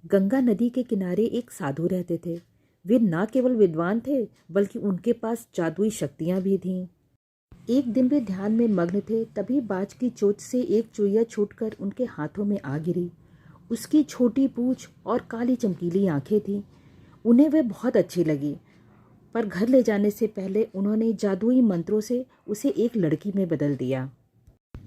गंगा नदी के किनारे एक साधु रहते थे। वे न केवल विद्वान थे, बल्कि उनके पास जादुई शक्तियां भी थीं। एक दिन वे ध्यान में मग्न थे, तभी बाज की चोंच से एक चुईया छूटकर उनके हाथों में आ गिरी। उसकी छोटी पूंछ और काली चमकीली आंखें थीं। उन्हें वह बहुत अच्छी लगी, पर घर ले जाने से पहले उन्होंने जादुई मंत्रों से उसे एक लड़की में बदल दिया।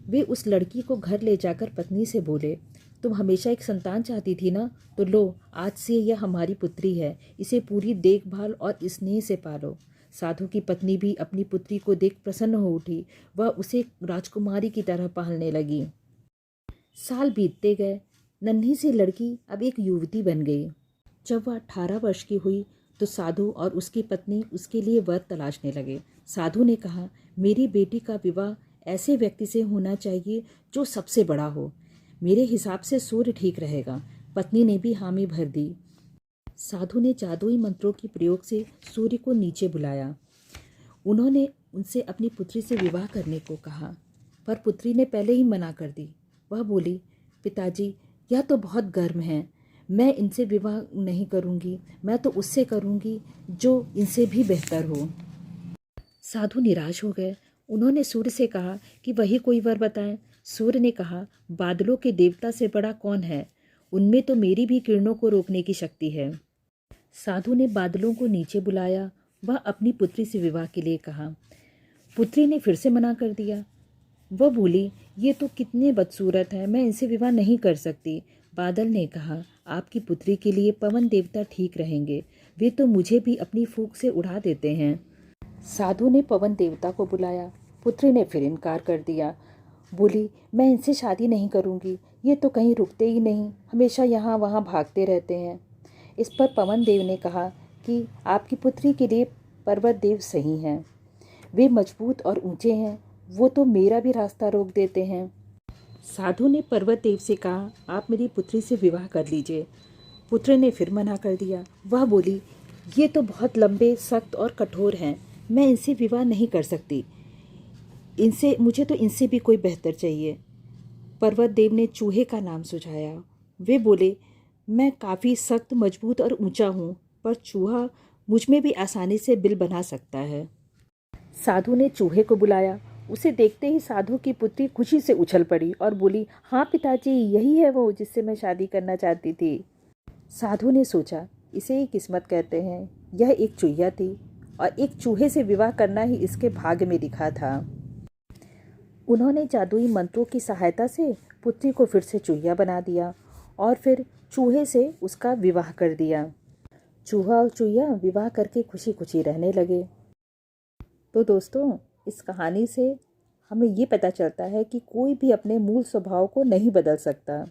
वे उस लड़की को घर ले जाकर पत्नी से बोले, तुम हमेशा एक संतान चाहती थी ना, तो लो, आज से यह हमारी पुत्री है। इसे पूरी देखभाल और स्नेह से पालो। साधु की पत्नी भी अपनी पुत्री को देख प्रसन्न हो उठी। वह उसे राजकुमारी की तरह पालने लगी। साल बीतते गए। नन्ही सी लड़की अब एक युवती बन गई। जब वह 18 वर्ष की हुई तो साधु और उसकी पत्नी उसके लिए वर तलाशने लगे। साधु ने कहा, मेरी बेटी का विवाह ऐसे व्यक्ति से होना चाहिए जो सबसे बड़ा हो। मेरे हिसाब से सूर्य ठीक रहेगा। पत्नी ने भी हामी भर दी। साधु ने जादुई मंत्रों के प्रयोग से सूर्य को नीचे बुलाया। उन्होंने उनसे अपनी पुत्री से विवाह करने को कहा, पर पुत्री ने पहले ही मना कर दी। वह बोली, पिताजी, यह तो बहुत गर्म है। मैं इनसे विवाह नहीं करूंगी। मैं तो उससे करूंगी जो इनसे भी बेहतर हो। साधु निराश हो गए। उन्होंने सूर्य से कहा कि वही कोई वर बताएं। सूर्य ने कहा, बादलों के देवता से बड़ा कौन है? उनमें तो मेरी भी किरणों को रोकने की शक्ति है। साधु ने बादलों को नीचे बुलाया। वह अपनी पुत्री से विवाह के लिए कहा। पुत्री ने फिर से मना कर दिया। वह बोली, ये तो कितने बदसूरत हैं, मैं इनसे विवाह नहीं कर सकती। बादल ने कहा, आपकी पुत्री के लिए पवन देवता ठीक रहेंगे। वे तो मुझे भी अपनी फूंक से उड़ा देते हैं। साधु ने पवन देवता को बुलाया। पुत्री ने फिर इनकार कर दिया। बोली, मैं इनसे शादी नहीं करूंगी। ये तो कहीं रुकते ही नहीं, हमेशा यहाँ वहाँ भागते रहते हैं। इस पर पवन देव ने कहा कि आपकी पुत्री के लिए पर्वत देव सही हैं। वे मजबूत और ऊंचे हैं। वो तो मेरा भी रास्ता रोक देते हैं। साधु ने पर्वत देव से कहा, आप मेरी पुत्री से विवाह कर लीजिए। पुत्री ने फिर मना कर दिया। वह बोली, ये तो बहुत लंबे, सख्त और कठोर हैं। मैं इनसे विवाह नहीं कर सकती। मुझे तो इनसे भी कोई बेहतर चाहिए। पर्वत देव ने चूहे का नाम सुझाया। वे बोले, मैं काफ़ी सख्त, मजबूत और ऊंचा हूँ, पर चूहा मुझ में भी आसानी से बिल बना सकता है। साधु ने चूहे को बुलाया। उसे देखते ही साधु की पुत्री खुशी से उछल पड़ी और बोली, हाँ पिताजी, यही है वो जिससे मैं शादी करना चाहती थी। साधु ने सोचा, इसे ही किस्मत कहते हैं। यह एक चुईया थी और एक चूहे से विवाह करना ही इसके भाग्य में लिखा था। उन्होंने जादुई मंत्रों की सहायता से पुत्री को फिर से चुईया बना दिया और फिर चूहे से उसका विवाह कर दिया। चूहा और चुईया विवाह करके खुशी खुशी रहने लगे। तो दोस्तों, इस कहानी से हमें ये पता चलता है कि कोई भी अपने मूल स्वभाव को नहीं बदल सकता।